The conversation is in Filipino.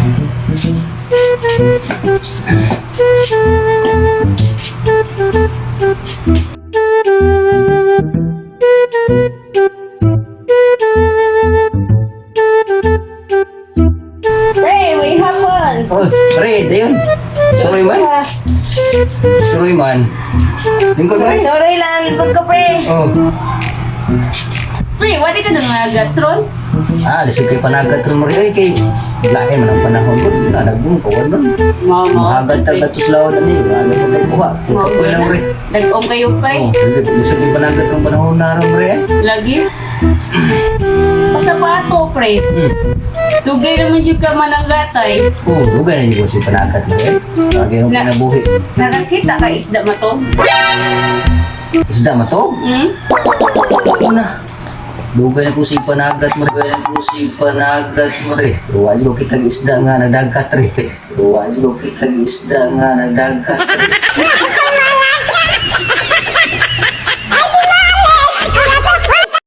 Pre, may hapon. Oh, pre, dayon. Suroy man. Suroy man. Lingkod man. Sorry lang, ikot ko pre. Oh. Pre, wala ka nang nagatron? Lisod kay panagat rin mo rin. Kay lahi man ang panahon ko. Nagbong kawan doon. Mahagat tagat to sa lawan na niyo. Alam mo kayo kuha. Ikaw lang rin. Nag-om kayo pa Oh, lisod kay panagat ng panahon na rin mo rin. Lagi? Pasapato, pre. Dugay naman yung ka mananggatay. Oh, dugay na niyo ko si panagat mo rin. Lagi yung pinabuhi. Nakakita ka isda matog? Isda matog? Ano na? Dugay na ko si panagat mo, dugay na ko si panagat mo rin. Duwa ko kitag isda nga nagdagat rin. Duwa ko kitag isda nga nagdagat rin.